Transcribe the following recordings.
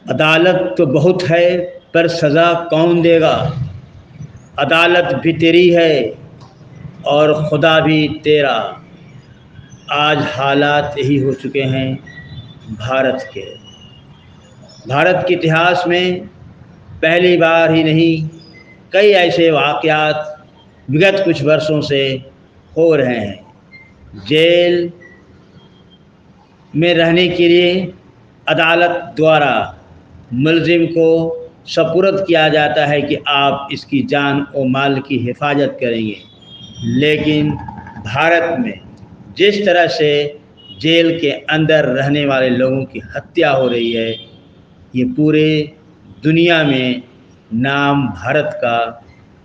अदालत तो बहुत है पर सज़ा कौन देगा। अदालत भी तेरी है और खुदा भी तेरा। आज हालात यही हो चुके हैं भारत के। भारत के इतिहास में पहली बार ही नहीं, कई ऐसे वाक़यात विगत कुछ वर्षों से हो रहे हैं। जेल में रहने के लिए अदालत द्वारा मुलजिम को सपुर्द किया जाता है कि आप इसकी जान और माल की हिफाजत करेंगे। लेकिन भारत में जिस तरह से जेल के अंदर रहने वाले लोगों की हत्या हो रही है, ये पूरे दुनिया में नाम भारत का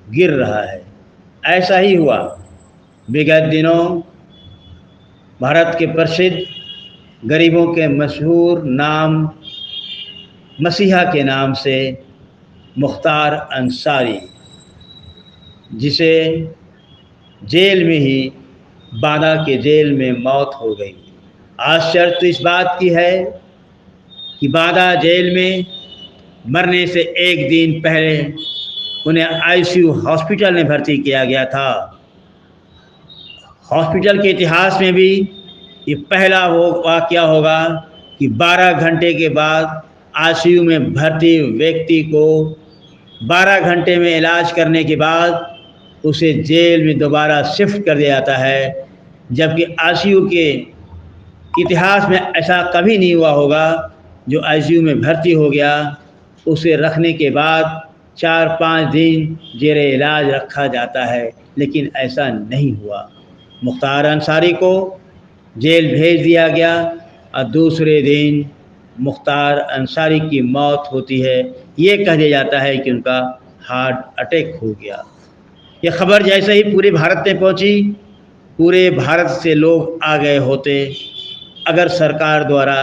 गिर रहा है। ऐसा ही हुआ विगत दिनों भारत के प्रसिद्ध गरीबों के मशहूर नाम मसीहा के नाम से मुख्तार अंसारी, जिसे जेल में ही बांदा के जेल में मौत हो गई। आश्चर्य तो इस बात की है कि बांदा जेल में मरने से एक दिन पहले उन्हें आईसीयू हॉस्पिटल में भर्ती किया गया था। हॉस्पिटल के इतिहास में भी ये पहला वो वाक़या होगा कि 12 घंटे के बाद आईसीयू में भर्ती व्यक्ति को 12 घंटे में इलाज करने के बाद उसे जेल में दोबारा शिफ्ट कर दिया जाता है, जबकि आईसीयू के इतिहास में ऐसा कभी नहीं हुआ होगा। जो आईसीयू में भर्ती हो गया उसे रखने के बाद 4-5 दिन जेर इलाज रखा जाता है, लेकिन ऐसा नहीं हुआ। मुख्तार अंसारी को जेल भेज दिया गया और दूसरे दिन मुख्तार अंसारी की मौत होती है। ये कह दिया जाता है कि उनका हार्ट अटैक हो गया। ये खबर जैसे ही पूरे भारत में पहुंची, पूरे भारत से लोग आ गए होते अगर सरकार द्वारा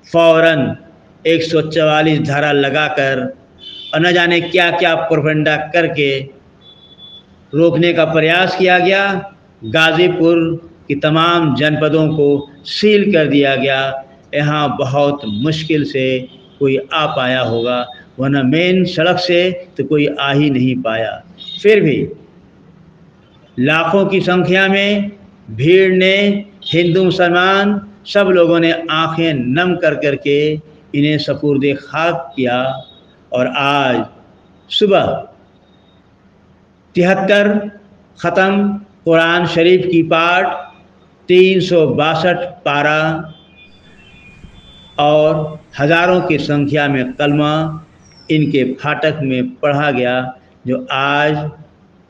फ़ौरन 144 धारा लगाकर और न जाने क्या क्या प्रोपेगेंडा करके रोकने का प्रयास किया गया। गाज़ीपुर की तमाम जनपदों को सील कर दिया गया। यहाँ बहुत मुश्किल से कोई आ पाया होगा, वरना मेन सड़क से तो कोई आ ही नहीं पाया। फिर भी लाखों की संख्या में भीड़ ने, हिंदू मुसलमान सब लोगों ने आंखें नम कर करके इन्हें सपुर्दे खाक किया। और आज सुबह 73 ख़त्म कुरान शरीफ की पाठ, 362 पारा और हज़ारों की संख्या में कलमा इनके फाटक में पढ़ा गया, जो आज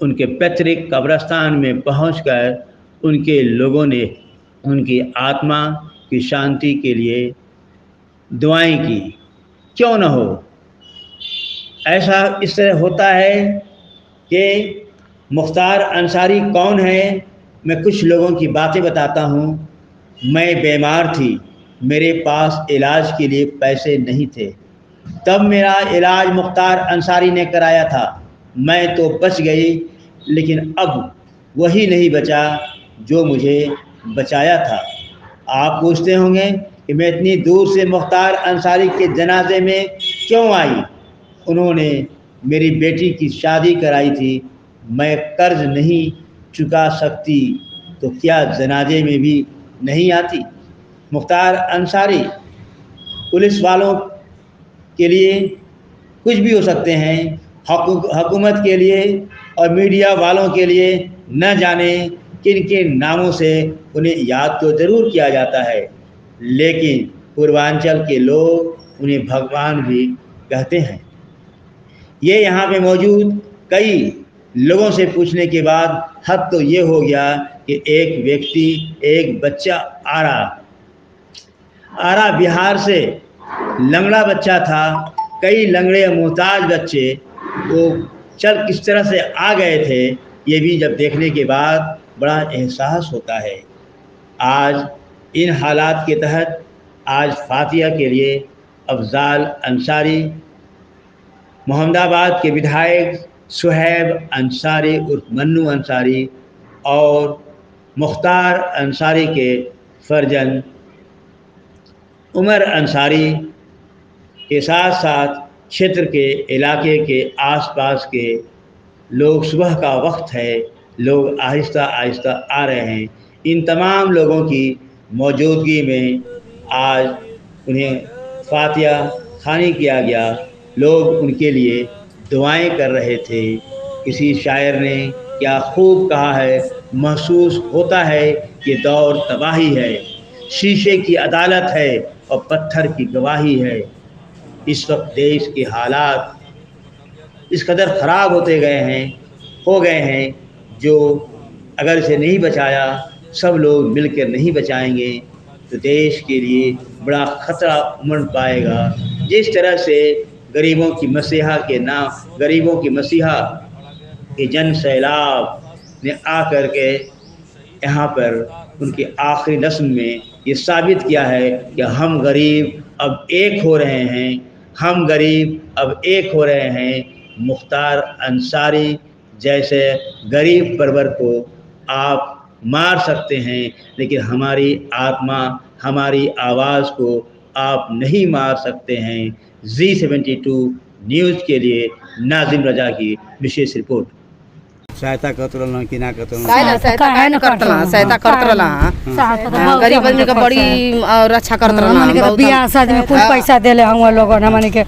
उनके पैतृक कब्रिस्तान में पहुंचकर उनके लोगों ने उनकी आत्मा की शांति के लिए दुआएं की। क्यों न हो, ऐसा इस तरह होता है कि मुख्तार अंसारी कौन है। मैं कुछ लोगों की बातें बताता हूँ। मैं बीमार थी, मेरे पास इलाज के लिए पैसे नहीं थे, तब मेरा इलाज मुख्तार अंसारी ने कराया था। मैं तो बच गई, लेकिन अब वही नहीं बचा जो मुझे बचाया था। आप पूछते होंगे कि मैं इतनी दूर से मुख्तार अंसारी के जनाजे में क्यों आई। उन्होंने मेरी बेटी की शादी कराई थी, मैं कर्ज नहीं चुका सकती तो क्या जनाजे में भी नहीं आती। मुख्तार अंसारी पुलिस वालों के लिए कुछ भी हो सकते हैं, हुकूमत के लिए और मीडिया वालों के लिए न जाने किन किन नामों से उन्हें याद तो ज़रूर किया जाता है, लेकिन पूर्वांचल के लोग उन्हें भगवान भी कहते हैं। ये यहाँ पे मौजूद कई लोगों से पूछने के बाद हद तो ये हो गया कि एक व्यक्ति, एक बच्चा आरा बिहार से लंगड़ा बच्चा था। कई लंगड़े मोहताज बच्चे वो चल किस तरह से आ गए थे, ये भी जब देखने के बाद बड़ा एहसास होता है। आज इन हालात के तहत आज फातिहा के लिए अफजाल अंसारी, मोहम्मदाबाद के विधायक सुहैब अंसारी उर्फ मन्नू अंसारी और मुख्तार अंसारी के फर्जंद उमर अंसारी के साथ साथ क्षेत्र के इलाके के आसपास के लोग, सुबह का वक्त है, लोग आहिस्ता आहिस्ता आ रहे हैं। इन तमाम लोगों की मौजूदगी में आज उन्हें फातिया खानी किया गया। लोग उनके लिए दुआएं कर रहे थे। किसी शायर ने क्या खूब कहा है, महसूस होता है कि दौर तबाही है, शीशे की अदालत है और पत्थर की गवाही है। इस वक्त देश के हालात इस कदर ख़राब हो गए हैं जो अगर इसे नहीं बचाया, सब लोग मिलकर नहीं बचाएंगे तो देश के लिए बड़ा ख़तरा उमड़ पाएगा। जिस तरह से गरीबों की मसीहा के जन सैलाब ने आकर के यहाँ पर उनकी आखिरी नस्ल में ये साबित किया है कि हम गरीब अब एक हो रहे हैं। मुख्तार अंसारी जैसे गरीब परवर को आप मार सकते हैं, लेकिन हमारी आत्मा, हमारी आवाज़ को आप नहीं मार सकते हैं। Z72 न्यूज़ के लिए नाजिम रजा की विशेष रिपोर्ट। सहायता करत रहना कि ना करत रहना, सहायता करत रहना, गरीब आदमी का बड़ी रक्षा करत रहना। हमन के बियाह शादी में कुछ पैसा देले हम लोग, हमन के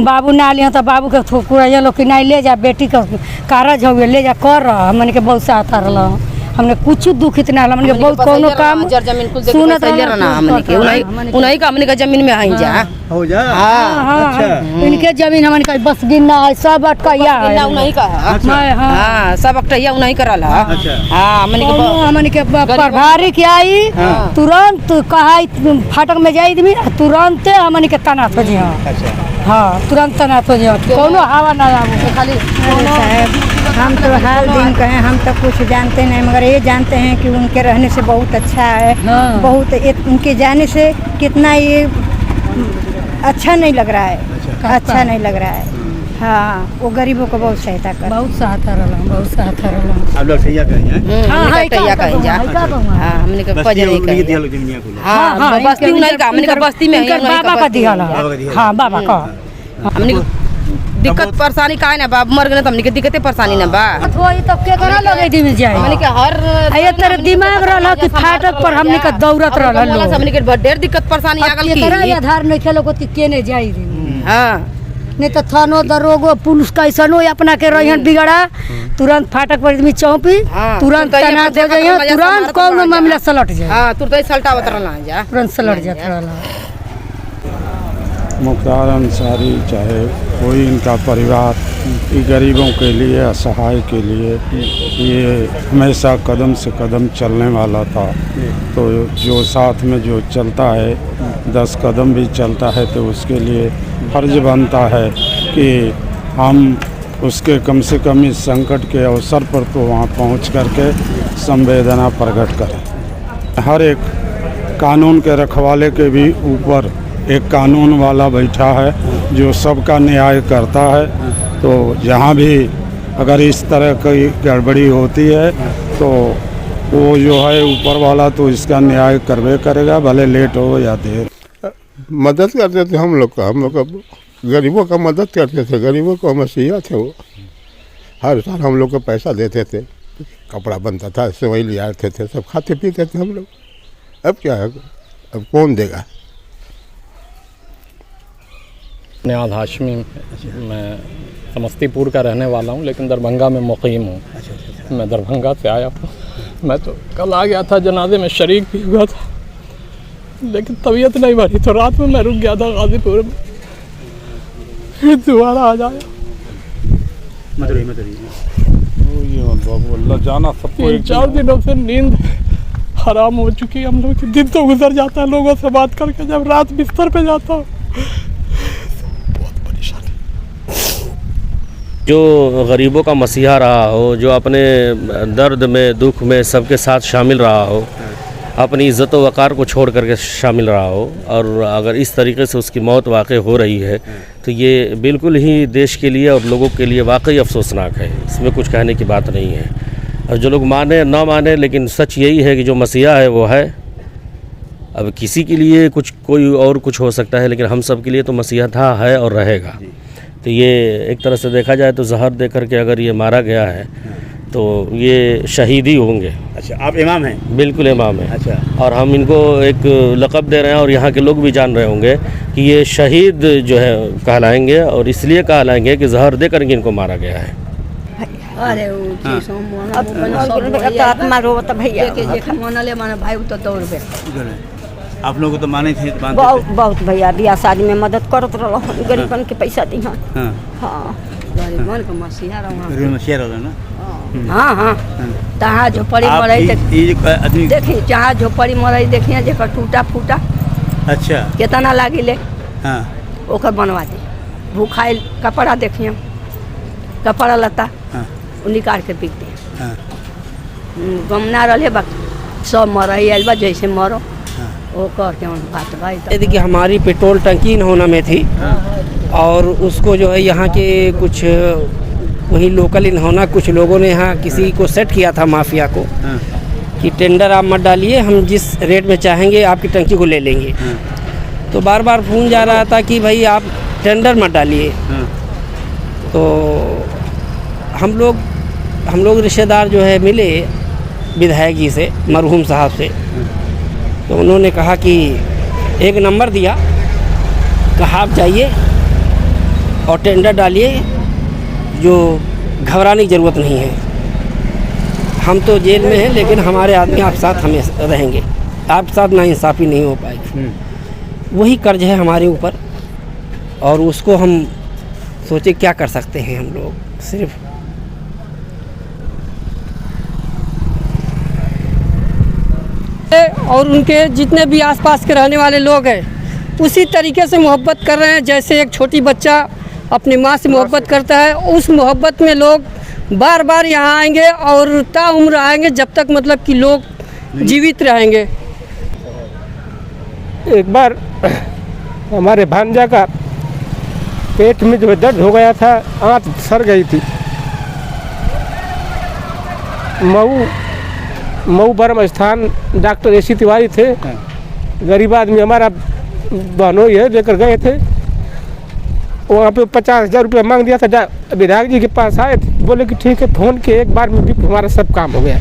बाबू ना लिया तो बाबू के थोकुरा लोग कि नहीं ले जा, बेटी का कारज हो ले जा कर, हमन के बहुत सहायता रहला। हमने कुछ दुख इतना हमन के बहुत कोनो काम जमीन कुल सुनत रहना, हमन के उन्हीं का हमन के जमीन में आई जा हो जा। अच्छा, इनके जमीन हमन के बस गिनना है, सब अटकैया है, उन्हीं का हां, सब अटकैया उन्हीं करल है। हां, हमन के प्रभारी के आई तुरंत कहा फाटक में जाई आदमी, तुरंत हमन के तनात हो जिया। हाँ, तुरंत तनात हो जिया, कोनो हवा ना आवे। खाली हम तो हाल दिन कहें, हम तो कुछ जानते नहीं, मगर ये जानते हैं कि उनके रहने से बहुत अच्छा है। बहुत उनके जाने से कितना ये अच्छा नहीं लग रहा है, अच्छा नहीं लग रहा है। हाँ, वो गरीबों को बहुत सहायता रहला। आप लोग सैया कहीं हैं? हां, टैया कहीं जा। हां, हमने के पजरे कहीं दिया लोग जमीनिया को। हां, बस्ती उन्हीं का, हमने के बस्ती में बाबा का दियाला। हां, बाबा का हमने दिक्कत परेशानी काहे ना बाप मर गए, तो हमने के दिक्कत परेशानी ना बा होई तो के करा लगे दी में जाए। हमने के हर ये तेरे दिमाग रहला कि फाटक पर हमने का दौड़त रहला लोग। हमने के ढेर दिक्कत परेशानी आगल की तेरा आधार नहीं खेलो को के ने जाई दी। हां, नहीं तो थानो दरोगो पुलिस कैसनो अपना के रहन बिगड़ा, तुरंत फाटक पर आदमी चौपी, तुरंत तैनात हो जाइए, तुरंत कोनो मामला सलट जाए। हां, तुरंत सलटावत रहला जा, तुरंत सलट जात रहला। मुख्तार अंसारी चाहे कोई इनका परिवार गरीबों के लिए, असहाय के लिए ये हमेशा कदम से कदम चलने वाला था। तो जो साथ में जो चलता है, 10 कदम भी चलता है, तो उसके लिए फर्ज बनता है कि हम उसके कम से कम इस संकट के अवसर पर तो वहाँ पहुँच करके संवेदना प्रकट करें। हर एक कानून के रखवाले के भी ऊपर एक कानून वाला बैठा है जो सबका न्याय करता है। तो जहाँ भी अगर इस तरह की गड़बड़ी होती है तो वो जो है ऊपर वाला तो इसका न्याय करवे करेगा, भले लेट हो या देर। मदद करते थे हम लोग का गरीबों का मदद करते थे, गरीबों को मसीहा थे वो। हर साल हम लोग को पैसा देते थे, कपड़ा बनता था, सेवई ले आते थे, सब खाते पीते थे हम लोग। अब क्या है, अब कौन देगा। नियाज़ हाशमी, मैं समस्तीपुर का रहने वाला हूँ, लेकिन दरभंगा में मुक़ीम हूँ। मैं दरभंगा से आया हूँ। मैं तो कल आ गया था, जनाजे में शरीक भी हुआ था, लेकिन तबीयत नहीं बढ़ी, तो रात में मैं रुक गया था गाजीपुर में, दोबारा आ जाया। जाना सबको 4 दिनों से नींद हराम हो चुकी है हम लोग की। दिन तो गुजर जाता है लोगों से बात करके, जब रात बिस्तर पे जाता हूँ जो गरीबों का मसीहा रहा हो, जो अपने दर्द में, दुख में सबके साथ शामिल रहा हो, अपनी इज़्ज़त व वक़ार को छोड़ करके शामिल रहा हो, और अगर इस तरीके से उसकी मौत वाक़ई हो रही है तो ये बिल्कुल ही देश के लिए और लोगों के लिए वाकई अफसोसनाक है। इसमें कुछ कहने की बात नहीं है। और जो लोग माने ना माने, लेकिन सच यही है कि जो मसीहा है वो है, अब किसी के लिए कुछ कोई और कुछ हो सकता है, लेकिन हम सब के लिए तो मसीहा था, है और रहेगा। तो ये एक तरह से देखा जाए तो जहर दे करके अगर ये मारा गया है तो ये शहीद ही होंगे। अच्छा, आप इमाम हैं? बिल्कुल इमाम है। अच्छा। और हम इनको एक लक़ब दे रहे हैं और यहाँ के लोग भी जान रहे होंगे कि ये शहीद जो है कहलाएंगे, और इसलिए कहलाएंगे कि जहर दे करके इनको मारा गया है। अरे आत्मा रोता भैया मनले माने भाई तो दौड़ गए। आप लोग तो माने थे? बहुत बहुत भैया बियाह शादी में मदद करत रहो, गरीबन के पैसा दी। हाँ गरीबन के मसीहा रहो ना। हाँ हाँ, तहाँ झोपड़ी मरई देखी, जहाँ झोपड़ी मरई देखिए जेकर टूटा फूटा अच्छा कितना लागी ले, हाँ ओकर बनवा दी। भूखाइल कपड़ा देखिए, कपड़ा लता निकाल के बिक दिए। गम ना रहे बाकी सब मरई आयल बा, जैसे मरो वो कर के बात भाई। देखिए हमारी पेट्रोल टंकी नहोना में थी और उसको जो है यहाँ के कुछ वही लोकल इन्होंना कुछ लोगों ने यहाँ किसी को सेट किया था माफिया को कि टेंडर आप मत डालिए, हम जिस रेट में चाहेंगे आपकी टंकी को ले लेंगे। तो बार बार फोन जा रहा था कि भाई आप टेंडर मत डालिए। तो हम लोग रिश्तेदार जो है मिले विधायक जी से, मरहूम साहब से, तो उन्होंने कहा कि एक नंबर दिया, कहा आप जाइए और टेंडर डालिए, जो घबराने की ज़रूरत नहीं है। हम तो जेल में हैं लेकिन हमारे आदमी आप साथ हमें रहेंगे, आप साथ नाइंसाफ़ी नहीं हो पाएगी। वही कर्ज है हमारे ऊपर और उसको हम सोचे क्या कर सकते हैं हम लोग। सिर्फ और उनके जितने भी आसपास के रहने वाले लोग हैं उसी तरीके से मोहब्बत कर रहे हैं जैसे एक छोटी बच्चा अपनी माँ से मोहब्बत करता है। उस मोहब्बत में लोग बार बार यहाँ आएंगे और ताउम्र आएंगे जब तक मतलब कि लोग जीवित रहेंगे। एक बार हमारे भांजा का पेट में जो दर्द हो गया था, आंत सर गई थी। मऊ बरम स्थान डॉक्टर एसी तिवारी थे, गरीब आदमी हमारा बहनों ये लेकर गए थे। वहाँ पे 50,000 रुपया मांग दिया था। विधायक जी के पास आए थे, बोले कि ठीक है, फोन के एक बार में भी हमारा सब काम हो गया।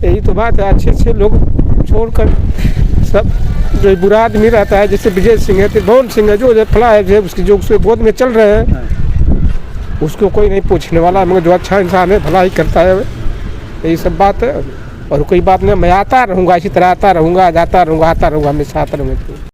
यही तो बात है, अच्छे अच्छे लोग छोड़कर सब जो बुरा आदमी रहता है, जैसे विजय सिंह है, त्रिभुवन सिंह है, जो फला है, उसकी जो उसके गोद में चल रहे हैं, उसको कोई नहीं पूछने वाला, मगर जो अच्छा इंसान है भला ही करता है। यही सब बात है और कोई बात नहीं। मैं आता रहूँगा, इसी तरह आता रहूँगा, जाता रहूँगा, आता रहूँगा, हमेशा आता रहूँगा।